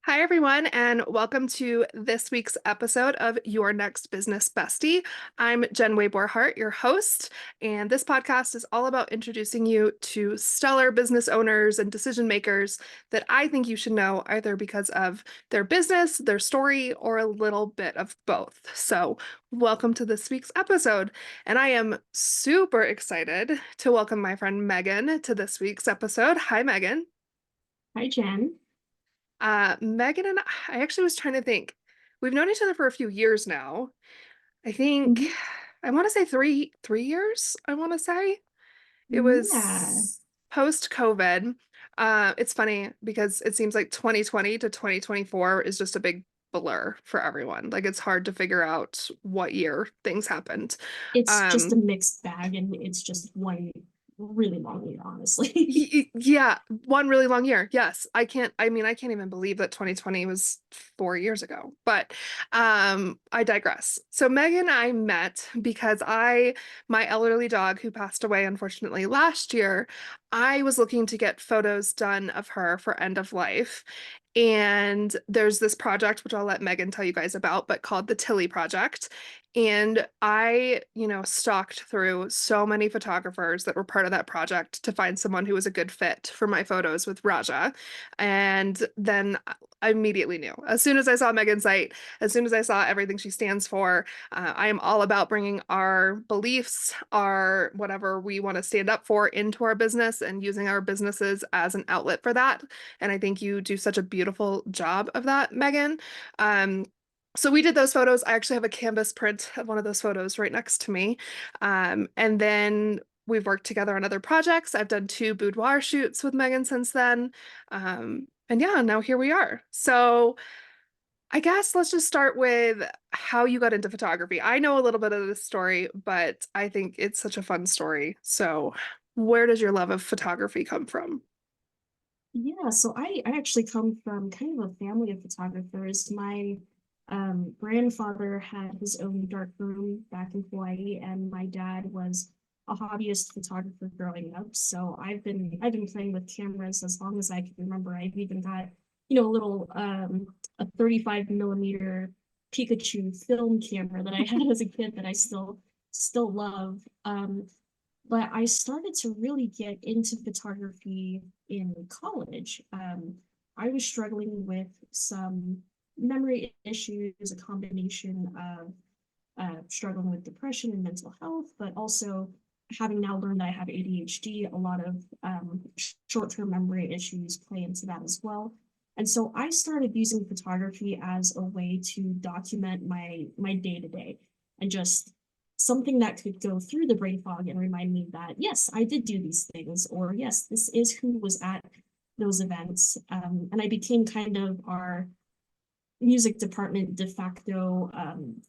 Hi, everyone, and welcome to this week's episode of Your Next Business Bestie. I'm Jen Borhart, your host, and this podcast is all about introducing you to stellar business owners and decision makers that I think you should know either because of their business, their story, or a little bit of both. So, welcome to this week's episode. And I am super excited to welcome my friend Megan to this week's episode. Hi, Megan. Hi, Jen. Megan and I actually was trying to think. We've known each other for a few years now. I think Mhm. I want to say three years, I want to say. It Yeah, was post COVID. It's funny because it seems like 2020 to 2024 is just a big blur for everyone. Like it's hard to figure out what year things happened. it's just a Um, mixed bag and it's just one really long year, honestly. Yeah, one really long year. Yes. I can't even believe that 2020 was 4 years ago. But I digress. So Meg and I met because my elderly dog who passed away unfortunately last year, I was looking to get photos done of her for end of life. And there's this project, which I'll let Megan tell you guys about, but called the Tilly Project. And I, stalked through so many photographers that were part of that project to find someone who was a good fit for my photos with Rahjah. And then I immediately knew. As soon as I saw Megan's site, as soon as I saw everything she stands for, I am all about bringing our beliefs, our whatever we want to stand up for into our business and using our businesses as an outlet for that. And I think you do such a beautiful job of that, Megan. Um, so we did those photos. I actually have a canvas print of one of those photos right next to me. And then we've worked together on other projects. I've done two boudoir shoots with Megan since then. And yeah, now here we are. So I guess let's just start with how you got into photography. I know a little bit of this story, but I think it's such a fun story. So where does your love of photography come from? Yeah, so I actually come from kind of a family of photographers. My grandfather had his own dark room back in Hawaii, and my dad was a hobbyist photographer growing up. So I've been playing with cameras as long as I can remember. I've even got, a little a 35 millimeter Pikachu film camera that I had as a kid that I still love. But I started to really get into photography in college. I was struggling with some memory issues, a combination of struggling with depression and mental health, but also having now learned that I have ADHD, a lot of short-term memory issues play into that as well. And so I started using photography as a way to document my day-to-day and just something that could go through the brain fog and remind me that yes, I did do these things, or yes, this is who was at those events. And I became kind of our music department de facto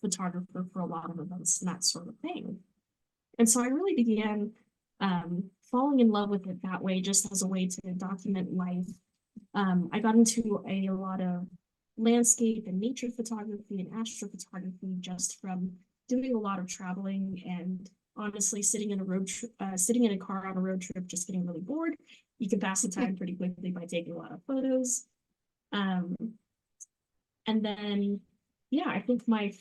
photographer for a lot of events and that sort of thing. And so I really began falling in love with it that way, just as a way to document life. I got into a lot of landscape and nature photography and astrophotography just from doing a lot of traveling and honestly sitting in a car on a road trip, just getting really bored. You can pass the time pretty quickly by taking a lot of photos. Um, and then, yeah, I think my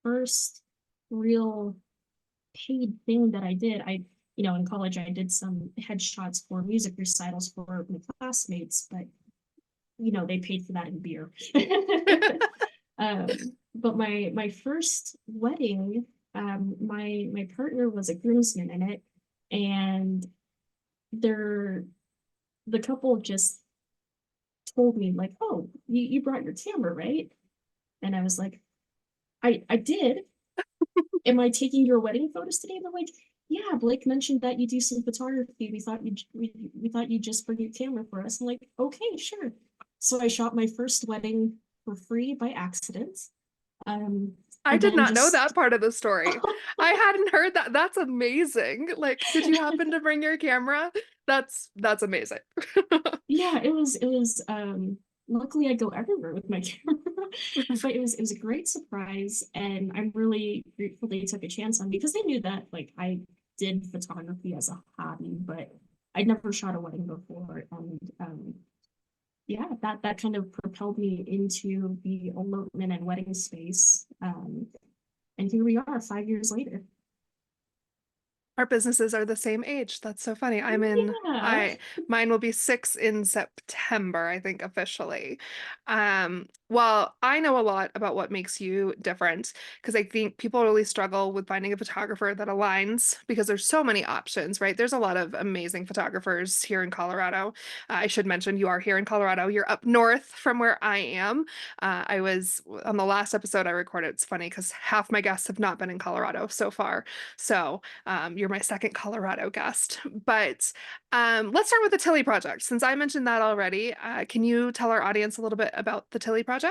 first real paid thing that I did, in college, I did some headshots for music recitals for my classmates, but, they paid for that in beer. But my first wedding, my partner was a groomsman in it, and they're the couple just told me like, "Oh, you brought your camera, right?" And I was like, I did. Am I taking your wedding photos today?" And they're like, "Yeah, Blake mentioned that you do some photography. We thought you'd just bring your camera for us." I'm like, "Okay, sure." So I shot my first wedding for free by accident. Um, I and did then not know just that part of the story. I hadn't heard that. That's amazing. Like, did you happen to bring your camera? That's amazing. yeah, it was luckily I go everywhere with my camera. But it was a great surprise and I'm really grateful they took a chance on me because they knew that like I did photography as a hobby, but I'd never shot a wedding before. And yeah, that kind of propelled me into the elopement and wedding space. And here we are 5 years later. Our businesses are the same age. That's so funny. Yeah. Mine will be 6 in September, I think officially. Well, I know a lot about what makes you different because I think people really struggle with finding a photographer that aligns because there's so many options, right? There's a lot of amazing photographers here in Colorado. I should mention you are here in Colorado. You're up north from where I am. I was on the last episode I recorded. It's funny because half my guests have not been in Colorado so far. So, you're my second Colorado guest. But let's start with the Tilly Project. Since I mentioned that already, can you tell our audience a little bit about the Tilly Project?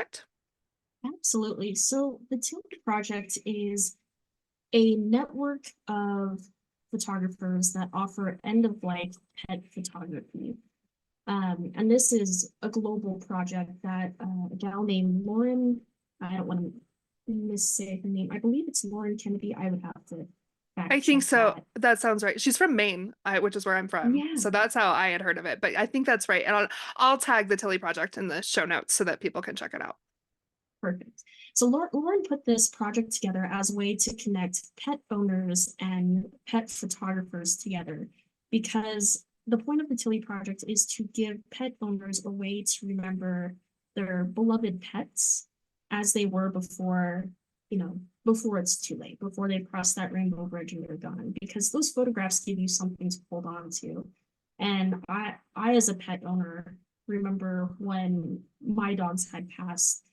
Absolutely. So the Tilly Project is a network of photographers that offer end-of-life pet photography. And this is a global project that a gal named Lauren, I don't want to missay her name. I believe it's Lauren Kennedy. I would have to I fact think check so. that. That sounds right. She's from Maine, which is where I'm from. Yeah, So that's how I had heard of it. But I think that's right. And I'll tag the Tilly Project in the show notes so that people can check it out. perfect. So Lauren put this project together as a way to connect pet owners and pet photographers together because the point of the Tilly Project is to give pet owners a way to remember their beloved pets as they were before, before it's too late, before they've crossed that rainbow bridge and they're gone, because those photographs give you something to hold on to. And I as a pet owner, remember when my dogs had passed.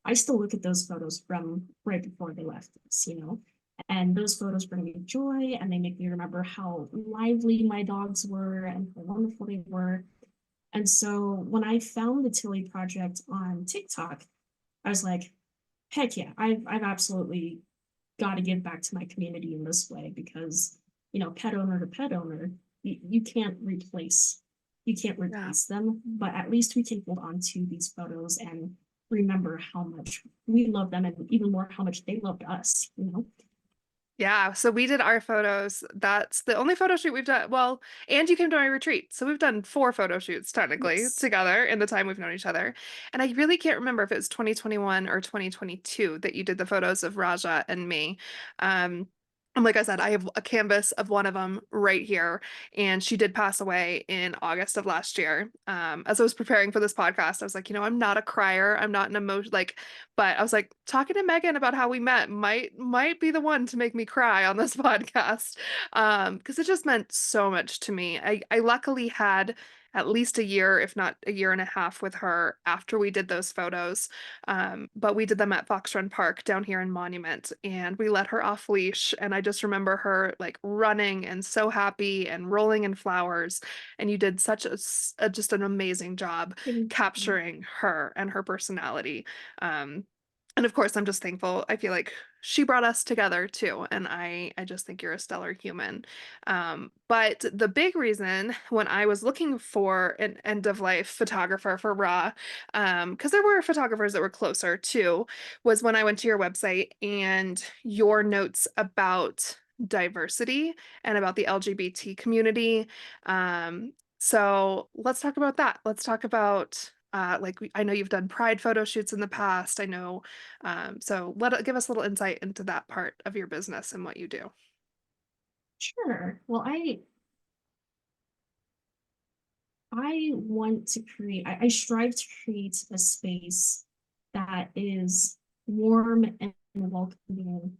I still look at those photos from right before they left us. And those photos bring me joy and they make me remember how lively my dogs were and how wonderful they were. And so when I found the Tilly Project on TikTok, I was like, heck yeah, I've absolutely got to give back to my community in this way because, pet owner to pet owner, you can't replace Yeah. them, but at least we can hold on to these photos and remember how much we love them and even more how much they loved us. Yeah, so we did our photos. That's the only photo shoot we've done. Well, and you came to my retreat. So we've done 4 photo shoots technically Yes. together in the time we've known each other. And I really can't remember if it was 2021 or 2022 that you did the photos of Rahjah and me. Um, and like I said, I have a canvas of one of them right here. And she did pass away in August of last year. As I was preparing for this podcast, I was like, I'm not a crier. I'm not an emotion like but I was like, talking to Megan about how we met might be the one to make me cry on this podcast. Because it just meant so much to me. I luckily had at least a year, if not a year and a half, with her after we did those photos. But we did them at Fox Run Park down here in Monument, and we let her off leash. And I just remember her like running and so happy and rolling in flowers. And you did such just an amazing job Thank you. capturing her and her personality. Um, and of course, I'm just thankful. I feel like she brought us together too, and I just think you're a stellar human. But the big reason when I was looking for an end of life photographer for Raw, because there were photographers that were closer too, was when I went to your website and your notes about diversity and about the LGBT community. So let's talk about that. Let's talk about I know you've done pride photo shoots in the past. I know so give us a little insight into that part of your business and what you do. Sure. Well, I want to create, I strive to create a space that is warm and welcoming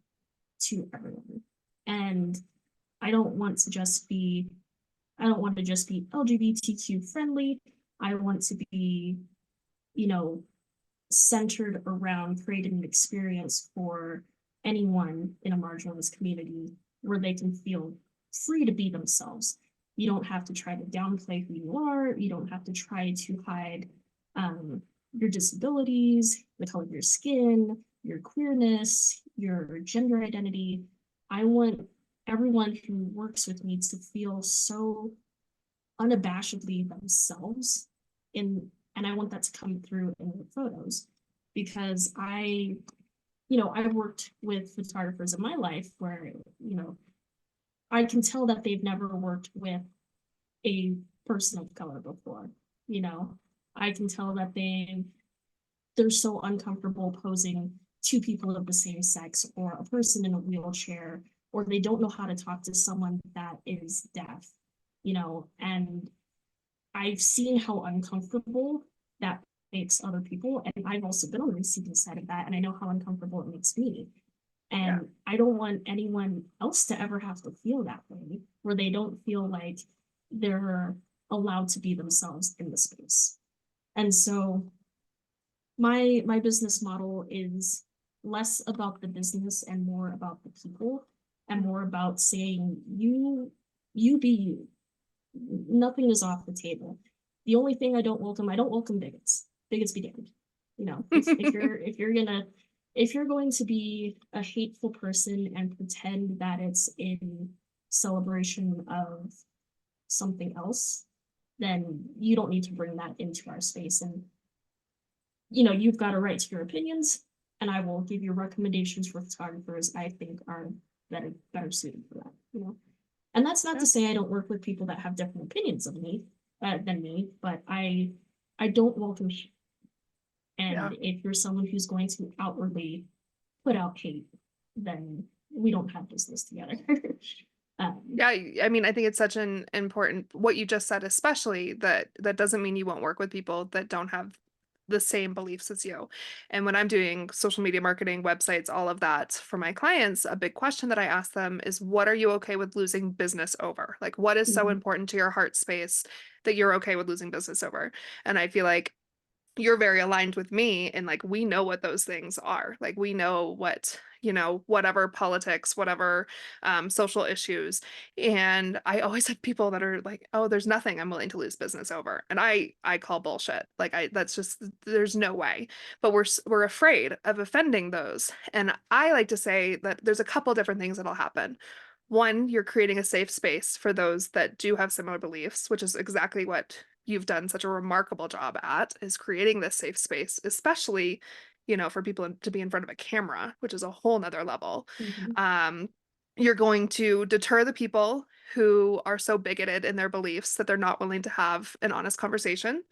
to everyone. And I don't want to just be, I don't want to just be LGBTQ friendly. I want to be, you know, centered around creating an experience for anyone in a marginalized community where they can feel free to be themselves. You don't have to try to downplay who you are. You don't have to try to hide um, your disabilities, the color of your skin, your queerness, your gender identity. I want everyone who works with me to feel so unabashedly themselves and I want that to come through in the photos because I've worked with photographers in my life where, I can tell that they've never worked with a person of color before, you know. I can tell that they're so uncomfortable posing two people of the same sex or a person in a wheelchair, or they don't know how to talk to someone that is deaf, and I've seen how uncomfortable that makes other people. And I've also been on the receiving side of that. And I know how uncomfortable it makes me. Yeah. And I don't want anyone else to ever have to feel that way, where they don't feel like they're allowed to be themselves in the space. And so my business model is less about the business and more about the people, and more about saying you be you. Nothing is off the table. The only thing I don't welcome bigots. Bigots be damned. If you're going to be a hateful person and pretend that it's in celebration of something else, then you don't need to bring that into our space. And you've got a right to your opinions, and I will give you recommendations for photographers I think are better suited for that. And that's not Yeah. to say I don't work with people that have different opinions of me than me, but I don't welcome hate. Yeah. And if you're someone who's going to outwardly put out hate, then we don't have business together. Yeah, I mean, I think it's such an important what you just said, especially that doesn't mean you won't work with people that don't have the same beliefs as you. And when I'm doing social media marketing, websites, all of that for my clients, a big question that I ask them is, what are you okay with losing business over? Like, what is so Mhm. important to your heart space that you're okay with losing business over? And I feel like you're very aligned with me, and like we know what those things are. Like we know what, whatever politics, whatever social issues. And I always have people that are like, oh, there's nothing I'm willing to lose business over. And I call bullshit. Like that's just, there's no way. But we're afraid of offending those. And I like to say that there's a couple different things that'll happen. One, you're creating a safe space for those that do have similar beliefs, which is exactly what you've done such a remarkable job at, is creating this safe space, especially, for people to be in front of a camera, which is a whole nother level. Mhm. Um, you're going to deter the people who are so bigoted in their beliefs that they're not willing to have an honest conversation.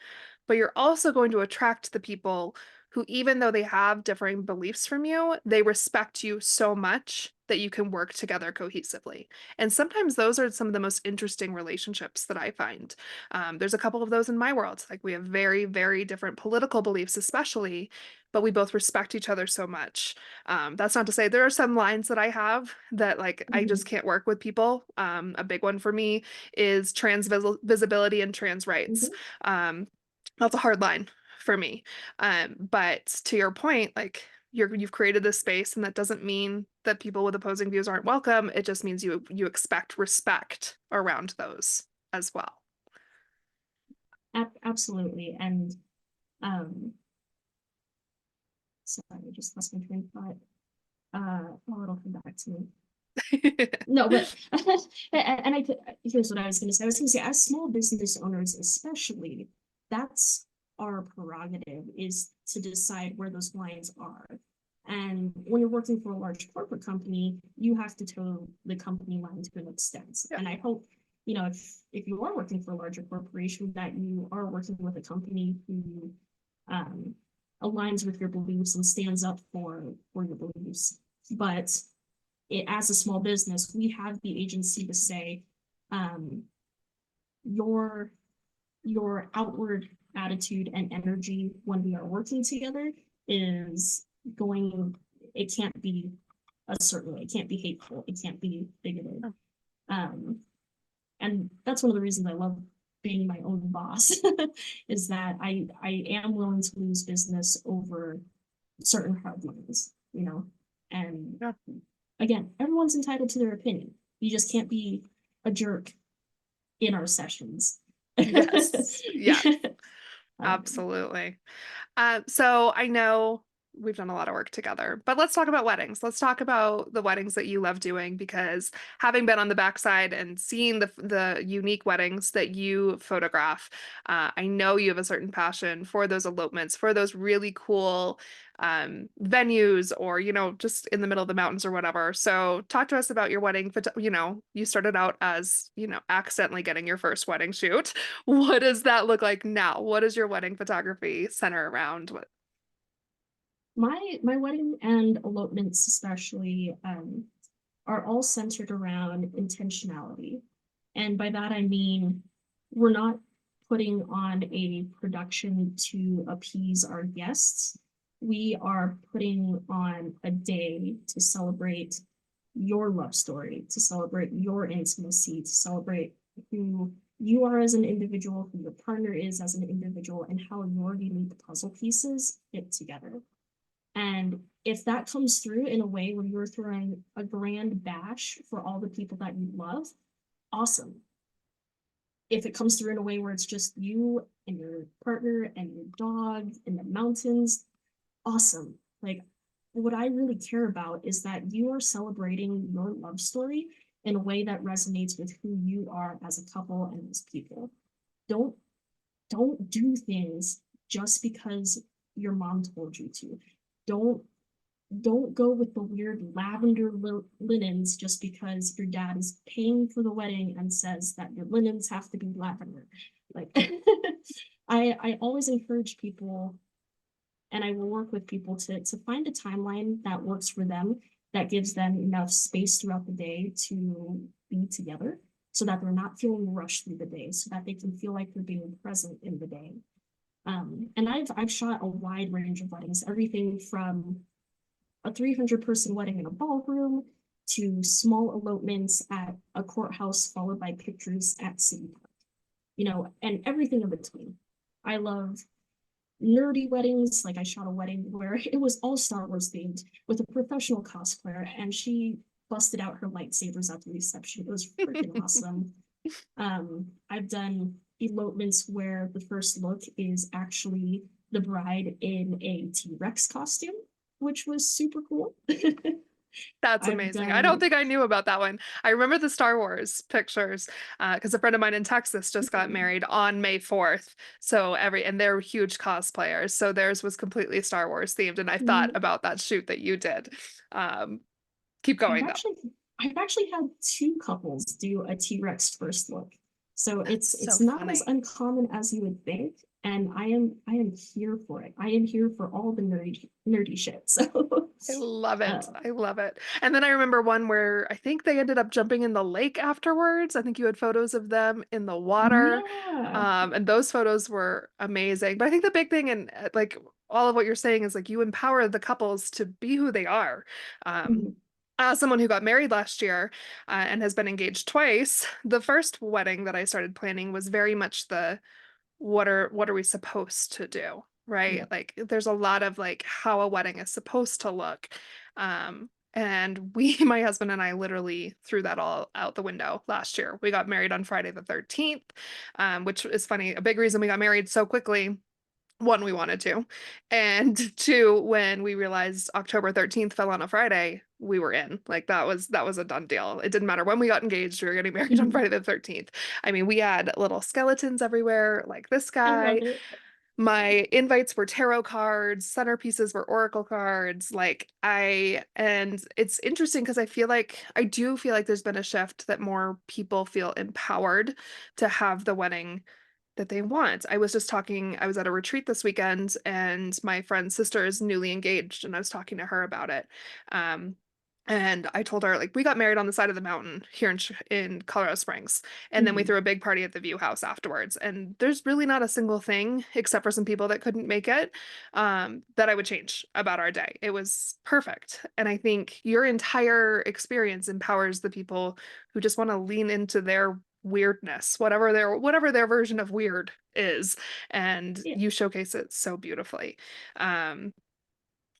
But you're also going to attract the people who, even though they have differing beliefs from you, they respect you so much that you can work together cohesively. And sometimes those are some of the most interesting relationships that I find. There's a couple of those in my world. Like we have very, very different political beliefs, especially, but we both respect each other so much. That's not to say there are some lines that I have that like I just Mhm. can't work with people. A big one for me is trans visibility and trans rights. Mhm. Um, that's a hard line for me. But to your point, like you've created this space, and that doesn't mean that people with opposing views aren't welcome. It just means you expect respect around those as well. Absolutely. And um, sorry, I just lost my train of thought. Oh, it'll come back to me. No, but and here's what I was going to say. I was going to say, as small business owners, especially, that's our prerogative, is to decide where those lines are. And when you're working for a large corporate company, you have to toe the company line to an extent. Yeah. And I hope, if you are working for a larger corporation, that you are working with a company who um, aligns with your beliefs and stands up for your beliefs. But as a small business, we have the agency to say, um, your your outward attitude and energy when we are working together is going. It can't be a certain way. It can't be hateful. It can't be bigoted. Um, and that's one of the reasons I love being my own boss is that I am willing to lose business over certain hard lines, and Yeah. again, everyone's entitled to their opinion. You just can't be a jerk in our sessions. Yes. Yeah. um, Absolutely. So I know we've done a lot of work together. But let's talk about weddings. Let's talk about the weddings that you love doing because having been on the backside and seeing the unique weddings that you photograph, I know you have a certain passion for those elopements, for those really cool venues or, just in the middle of the mountains or whatever. So talk to us about your wedding. You started out as, accidentally getting your first wedding shoot. What does that look like now? What does your wedding photography center around? My wedding and elopements especially are all centered around intentionality. And by that I mean we're not putting on a production to appease our guests. We are putting on a day to celebrate your love story, to celebrate your intimacy, to celebrate who you are as an individual, who your partner is as an individual, and how your unique puzzle pieces fit together. And if that comes through in a way where you're throwing a grand bash for all the people that you love, awesome. If it comes through in a way where it's just you and your partner and your dog in the mountains, awesome. Like, what I really care about is that you are celebrating your love story in a way that resonates with who you are as a couple and as people. Don't don't do things just because your mom told you to. Don't don't go with the weird lavender linens just because your dad is paying for the wedding and says that your linens have to be lavender. Like I always encourage people and I will work with people to find a timeline that works for them, that gives them enough space throughout the day to be together so that they're not feeling rushed through the day, so that they can feel like they're being present in the day. And I've shot a wide range of weddings, everything from a 300-person wedding in a ballroom to small elopements at a courthouse, followed by pictures at City Park, and everything in between. I love nerdy weddings. Like I shot a wedding where it was all Star Wars themed with a professional cosplayer, and she busted out her lightsabers at the reception. It was freaking awesome. I've done elopements where the first look is actually the bride in a T-Rex costume, which was super cool. That's I've amazing. I don't done think I knew about that one. I remember the Star Wars pictures because a friend of mine in Texas just got married on May 4th. So and they're huge cosplayers. So theirs was completely Star Wars themed. And I thought about that shoot that you did. Um, keep I've going though. actually I've actually had two couples do a T-Rex first look. So That's so it's not as funny. uncommon as you would think. And I am here for it. I am here for all the nerdy shit. So I love uh, it. I love it. And then I remember one where I think they ended up jumping in the lake afterwards. I think you had photos of them in the water. yeah. And those photos were amazing. But I think the big thing and like all of what you're saying is like you empower the couples to be who they are. Um, Mhm. as someone who got married last year and has been engaged twice, the first wedding that I started planning was very much the what are we supposed to do, right? Yeah. Like there's a lot of like how a wedding is supposed to look. And my husband and I literally threw that all out the window last year. We got married on Friday the 13th, which is funny. A big reason we got married so quickly, one, we wanted to, and two, when we realized October 13th fell on a Friday, we were in. Like that was a done deal. It didn't matter when we got engaged, we were getting married on Mhm. Friday the 13th. I mean, we had little skeletons everywhere, like this I love guy. it. My invites were tarot cards, centerpieces were oracle cards. And it's interesting because I do feel like there's been a shift that more people feel empowered to have the wedding that they want. I was at a retreat this weekend and my friend's sister is newly engaged and I was talking to her about it. Um, and I told her like we got married on the side of the mountain here in Colorado Springs, and then we Mhm. threw a big party at the View House afterwards. And there's really not a single thing, except for some people that couldn't make it, that I would change about our day. It was perfect, and I think your entire experience empowers the people who just want to lean into their weirdness, whatever their version of weird is, and Yeah. you showcase it so beautifully. Um,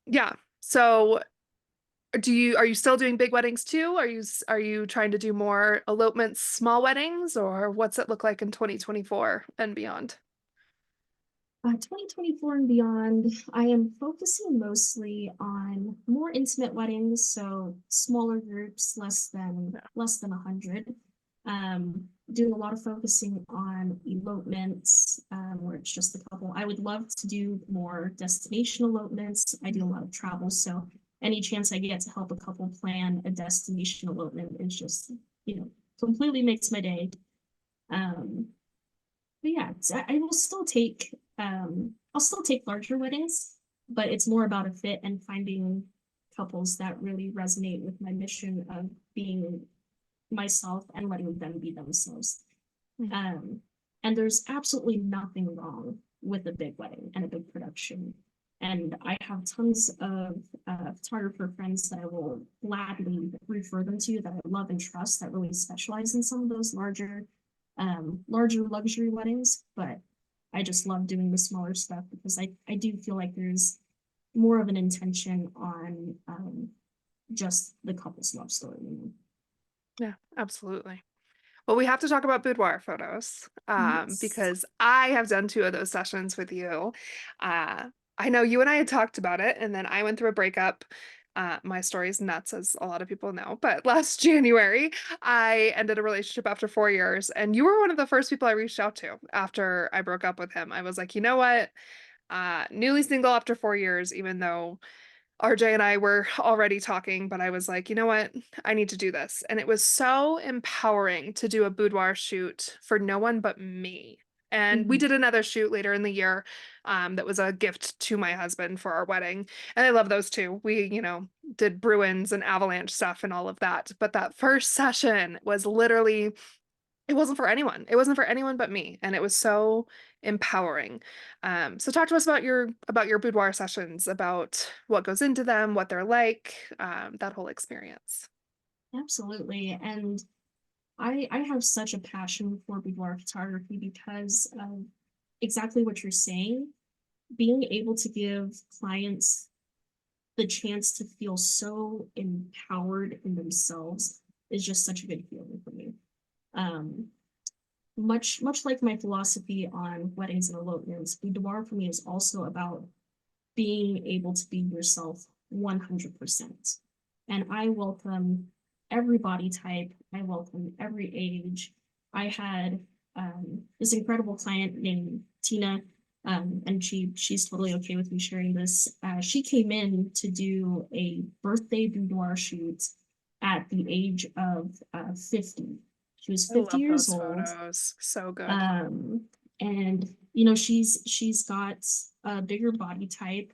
yeah. So are you still doing big weddings too? Are you trying to do more elopements, small weddings, or what's it look like in 2024 and beyond? 2024 and beyond, I am focusing mostly on more intimate weddings, so smaller groups, less than 100. Doing a lot of focusing on elopements, where it's just a couple. I would love to do more destination elopements. I do a lot of travel, so any chance I get to help a couple plan a destination elopement is just, completely makes my day. Um, but yeah, I will still take I'll still take larger weddings, but it's more about a fit and finding couples that really resonate with my mission of being myself and letting them be themselves. Mhm. And there's absolutely nothing wrong with a big wedding and a big production. And I have tons of photographer friends that I will gladly refer them to that I love and trust that really specialize in some of those larger luxury weddings. But I just love doing the smaller stuff because I do feel like there's more of an intention on just the couple's love story. Yeah, absolutely. Well, we have to talk about boudoir photos, Yes. because I have done two of those sessions with you. Uh, I know you and I had talked about it, and then I went through a breakup. My story's nuts, as a lot of people know, but last January, I ended a relationship after 4 years, and you were one of the first people I reached out to after I broke up with him. I was like, you know what? Newly single after 4 years, even though RJ and I were already talking, but I was like, you know what? I need to do this. And it was so empowering to do a boudoir shoot for no one but me. And we Mhm. did another shoot later in the year, that was a gift to my husband for our wedding. And I love those too. We, did Bruins and Avalanche stuff and all of that. But that first session was literally, it wasn't for anyone. It wasn't for anyone but me, and it was so empowering. So talk to us about your boudoir sessions, about what goes into them, what they're like, that whole experience. Absolutely. And I have such a passion for boudoir photography because of exactly what you're saying. Being able to give clients the chance to feel so empowered in themselves is just such a good feeling for me. Um, much like my philosophy on weddings and elopements, boudoir for me is also about being able to be yourself 100%. And I welcome every body type, I welcome every age. I had this incredible client named Tina, and she's totally okay with me sharing this. She came in to do a birthday boudoir shoot at the age of 50. She was I 50 love years those old. photos. So good. um and she's got a bigger body type,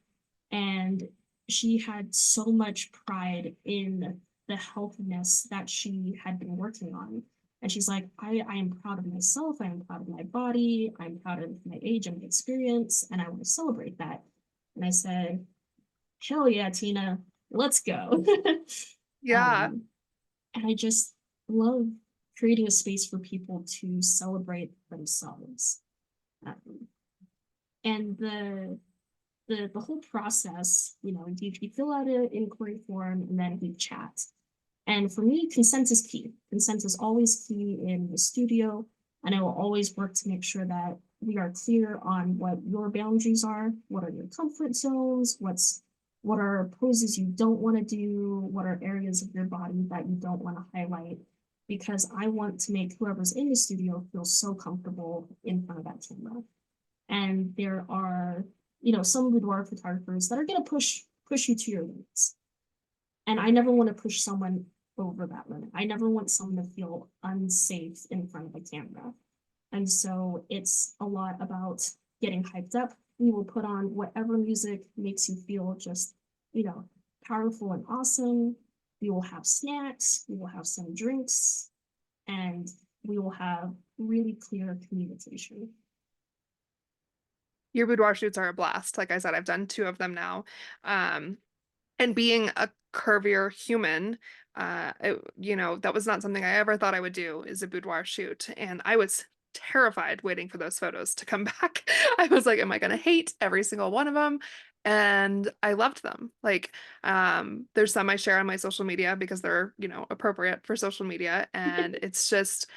and she had so much pride in the healthiness that she had been working on. And she's like, I am proud of myself, I am proud of my body, I'm proud of my age and my experience, and I want to celebrate that. And I said, hell yeah, Tina, let's go. Yeah. um and I just love creating a space for people to celebrate themselves. Um, and the whole process, you fill out an inquiry form and then we chat. And for me, consent is key. Consent is always key in the studio, and I will always work to make sure that we are clear on what your boundaries are, what are your comfort zones, what are poses you don't want to do, what are areas of your body that you don't want to highlight, because I want to make whoever's in the studio feel so comfortable in front of that camera. And there are, some boudoir photographers that are going to push you to your limits, and I never want to push someone over that limit. I never want someone to feel unsafe in front of a camera. And so it's a lot about getting hyped up. We will put on whatever music makes you feel just, you know, powerful and awesome. We will have snacks, we will have some drinks, and we will have really clear communication. Your boudoir shoots are a blast. Like I said, I've done two of them now. And being a curvier human, that was not something I ever thought I would do, is a boudoir shoot. And I was terrified waiting for those photos to come back. I was like, am I going to hate every single one of them? And I loved them. Like, there's some I share on my social media because they're, appropriate for social media. And it's just,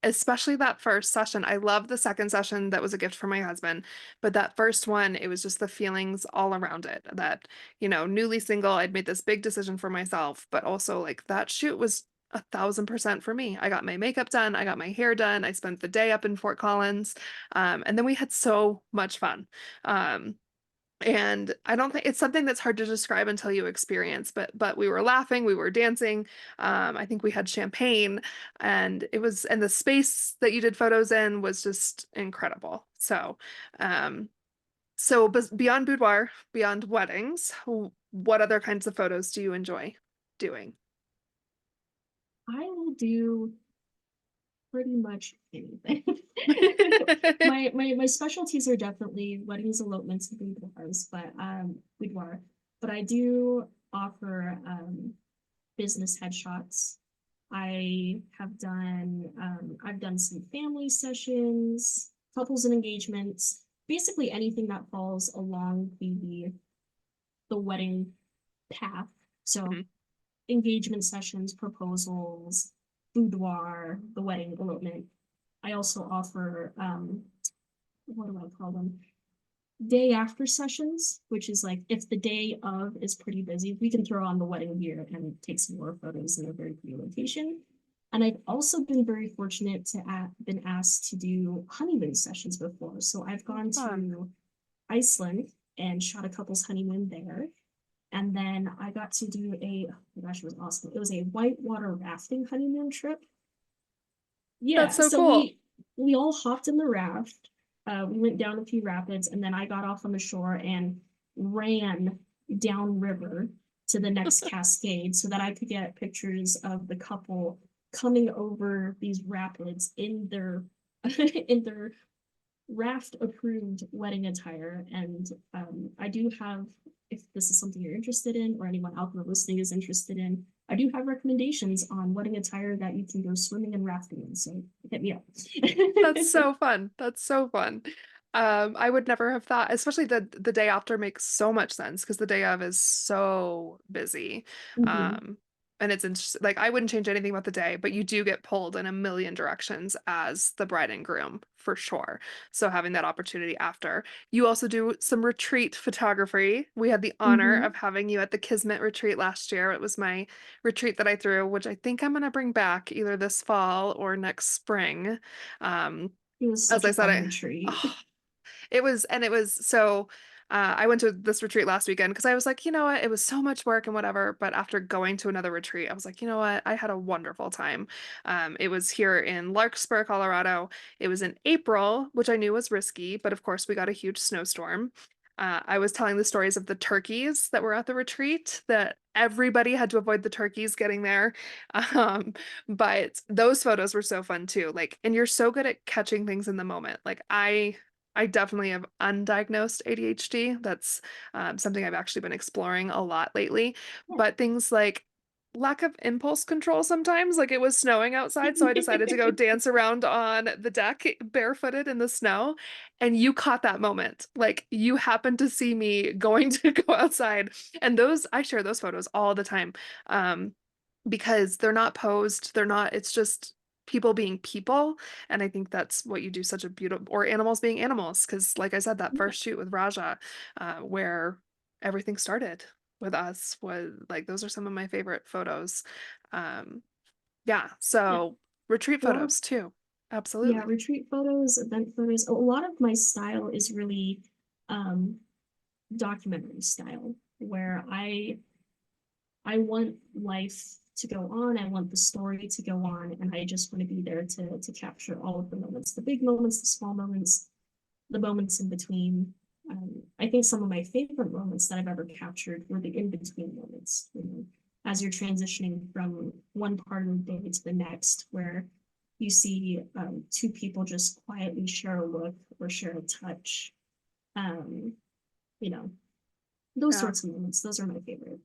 especially that first session. I love the second session that was a gift for my husband, but that first one, it was just the feelings all around it that, newly single, I'd made this big decision for myself, but also like that shoot was 1,000% for me. I got my makeup done, I got my hair done, I spent the day up in Fort Collins, and then we had so much fun. Um, and I don't think it's something that's hard to describe until you experience, but we were laughing, we were dancing. I think we had champagne, and the space that you did photos in was just incredible. So beyond boudoir, beyond weddings, what other kinds of photos do you enjoy doing? I will do pretty much anything. My specialties are definitely weddings, elopements, and boudoirs, boudoir. But I do offer business headshots. I've done some family sessions, couples and engagements, basically anything that falls along the wedding path. So Mhm. engagement sessions, proposals, boudoir, the wedding elopement. I also offer what do I call them? Day after sessions, which is like if the day of is pretty busy, we can throw on the wedding gear and take some more photos in a very pretty location. And I've also been very fortunate to been asked to do honeymoon sessions before. So I've gone Fun. to Iceland and shot a couple's honeymoon there. And then I got to do oh my gosh, it was awesome. It was a whitewater rafting honeymoon trip. That's Yeah, so so cool. we all hopped in the raft. We went down a few rapids, and then I got off on the shore and ran downriver to the next cascade so that I could get pictures of the couple coming over these rapids in their in their raft approved wedding attire. And I do have, if this is something you're interested in, or anyone out there listening is interested in, I do have recommendations on wedding attire that you can go swimming and rafting in. So hit me up. That's so fun. That's so fun. I would never have thought, especially the day after makes so much sense because the day of is so busy. Mhm. Um, and it's interesting. Like I wouldn't change anything about the day, but you do get pulled in a million directions as the bride and groom for sure. So having that opportunity after. You also do some retreat photography. We had the honor Mhm. of having you at the Kismet retreat last year. It was my retreat that I threw, which I think I'm gonna bring back either this fall or next spring. Um, It was as such I a said, fun retreat. oh, it was so I went to this retreat last weekend because I was like, you know what, it was so much work and whatever. But after going to another retreat, I was like, you know what, I had a wonderful time. It was here in Larkspur, Colorado. It was in April, which I knew was risky, but of course we got a huge snowstorm. I was telling the stories of the turkeys that were at the retreat, that everybody had to avoid the turkeys getting there. Um, but those photos were so fun too. Like, and you're so good at catching things in the moment. Like I definitely have undiagnosed ADHD. That's something I've actually been exploring a lot lately. But things like lack of impulse control sometimes, like it was snowing outside, so I decided to go dance around on the deck barefooted in the snow. And you caught that moment. Like you happened to see me going to go outside. And I share those photos all the time. Um, because they're not posed, it's just people being people. And I think that's what you do such a beautiful, or animals being animals. Because, like I said, that Yeah, first shoot with Rahjah, where everything started with us, was like, those are some of my favorite photos. Um, yeah. yeah. So retreat A lot of photos too. Yeah, Absolutely. retreat photos, event photos. A lot of my style is really um documentary style, where I want life to go on. I want the story to go on, and I just want to be there to capture all of the moments, the big moments, the small moments, the moments in between. I think some of my favorite moments that I've ever captured were the in between moments. As you're transitioning from one part of the day to the next, where you see two people just quietly share a look or share a touch. Um, you know, those Yeah. sorts of moments. Those are my favorite.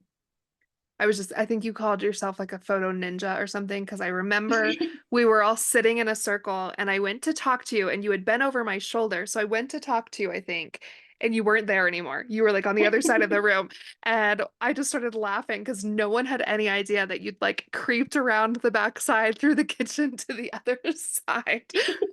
I think you called yourself like a photo ninja or something because I remember we were all sitting in a circle and I went to talk to you and you had been over my shoulder. So I went to talk to you, I think. and you weren't there anymore. You were like on the other side of the room. And I just started laughing because no one had any idea that you'd like creeped around the backside through the kitchen to the other side.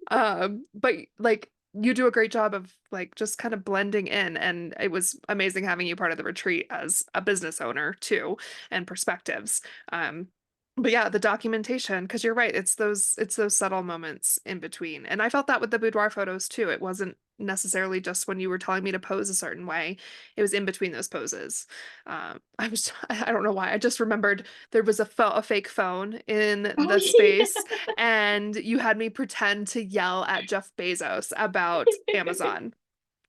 But like you do a great job of like just kind of blending in, and it was amazing having you part of the retreat as a business owner too, and perspectives. But yeah, the documentation, because you're right, it's those subtle moments in between. And I felt that with the boudoir photos too. It wasn't necessarily just when you were telling me to pose a certain way. It was in between those poses. I don't know why. I just remembered there was a fake phone in Oh the space, yeah. and you had me pretend to yell at Jeff Bezos about Amazon.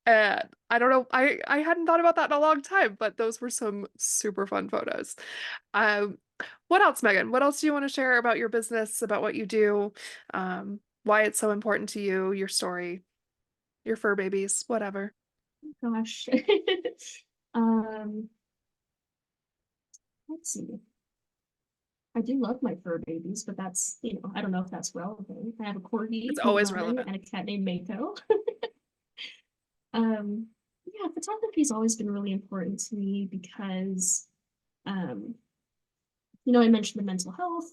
I don't know. I hadn't thought about that in a long time, but those were some super fun photos. Um, what else, Megan? What else do you want to share about your business, about what you do, why it's so important to you, your story, your fur babies, whatever. Gosh. Um, let's see. I do love my fur babies, but that's, I don't know if that's relevant. I have a It's corgi named always Lemon relevant. and a cat named Mako. Yeah, photography's always been really important to me because, um, I mentioned the mental health.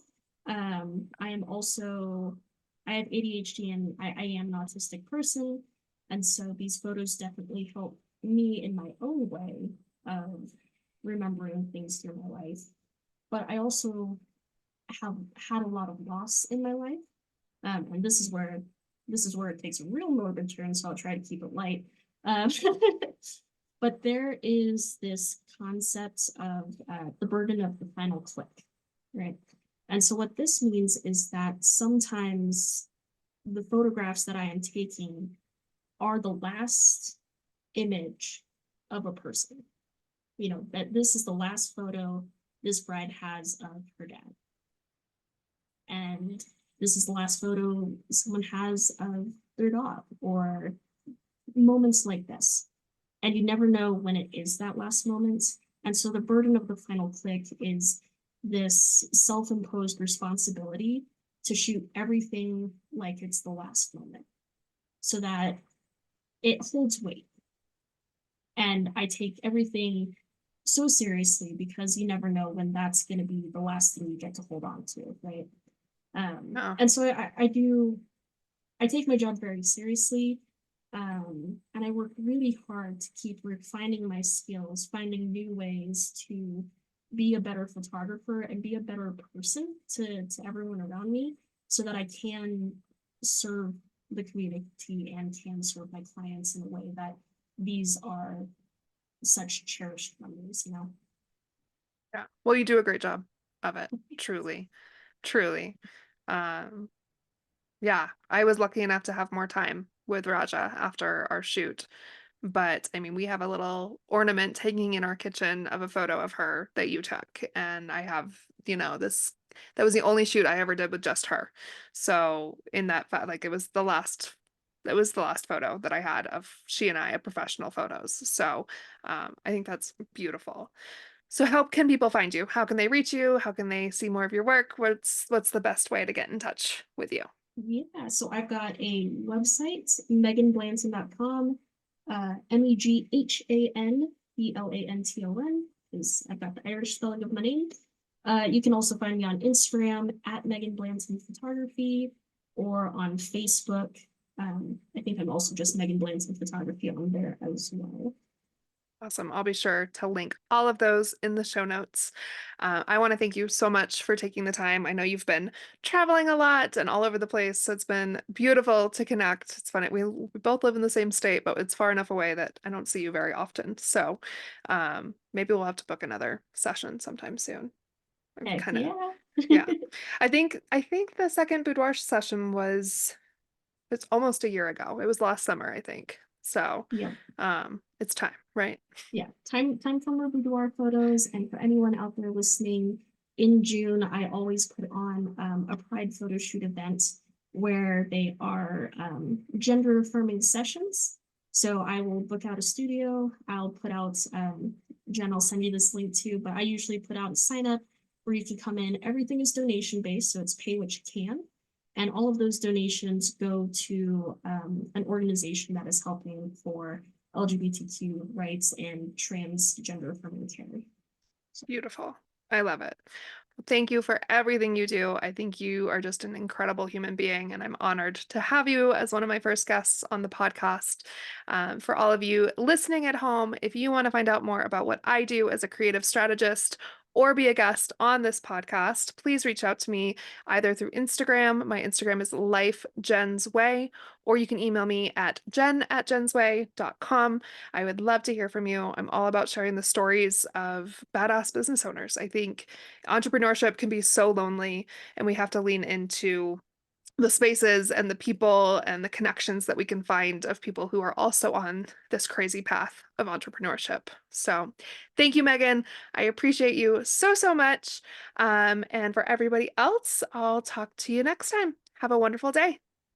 I am also, I have ADHD and I am an autistic person. And so these photos definitely help me in my own way of remembering things through my life. But I also have had a lot of loss in my life. And this is where it takes a real morbid turn, so I'll try to keep it light. Um, but there is this concept of the burden of the final click, right? And so what this means is that sometimes the photographs that I am taking are the last image of a person. That this is the last photo this bride has of her dad. And this is the last photo someone has of their dog, or moments like this. And you never know when it is that last moment. And so the burden of the final click is this self-imposed responsibility to shoot everything like it's the last moment so that it holds weight. And I take everything so seriously because you never know when that's going to be the last thing you get to hold on to, right? Oh, And so I take my job very seriously. And I work really hard to keep refining my skills, finding new ways to be a better photographer and be a better person to everyone around me so that I can serve the community and can serve my clients in a way that these are such cherished memories. yeah. Well, you do a great job of it, truly, truly. Um, yeah, I was lucky enough to have more time with Raja after our shoot. But I mean, we have a little ornament hanging in our kitchen of a photo of her that you took. And I have, this, that was the only shoot I ever did with just her. So in that, like, it was the last photo that I had of she and I of professional photos. So I think that's beautiful. So how can people find you? How can they reach you? How can they see more of your work? What's the best way to get in touch with you? Yeah, so I've got a website, meghanblanton.com, MEGHANBLANTON, is I've got the Irish spelling of my name. You can also find me on Instagram at Meghan Blanton Photography or on Facebook. I think I'm also just Meghan Blanton Photography on there as well. Awesome. I'll be sure to link all of those in the show notes. I want to thank you so much for taking the time. I know you've been traveling a lot and all over the place, so it's been beautiful to connect. It's funny, we both live in the same state, but it's far enough away that I don't see you very often. So maybe we'll have to book another session sometime soon. I've Heck kind of, yeah. yeah. I think the second boudoir session it's almost a year ago. It was last summer, I think. So Yep. it's time, right? Yeah, time for more boudoir photos. And for anyone out there listening, in June, I always put on a Pride photo shoot event where they are gender affirming sessions. So I will book out a studio. I'll put out, Jen, I'll send you this link too, but I usually put out a sign up where you can come in. Everything is donation based, so it's pay what you can. And all of those donations go to an organization that is helping for LGBTQ rights and transgender affirming care. Beautiful. I love it. Thank you for everything you do. I think you are just an incredible human being, and I'm honored to have you as one of my first guests on the podcast. For all of you listening at home, if you want to find out more about what I do as a creative strategist or be a guest on this podcast, please reach out to me either through Instagram. My Instagram is lifejensway, or you can email me at jen@jensway.com. I would love to hear from you. I'm all about sharing the stories of badass business owners. I think entrepreneurship can be so lonely, and we have to lean into the spaces and the people and the connections that we can find of people who are also on this crazy path of entrepreneurship. So thank you, Meghan. I appreciate you so, so much. And for everybody else, I'll talk to you next time. Have a wonderful day.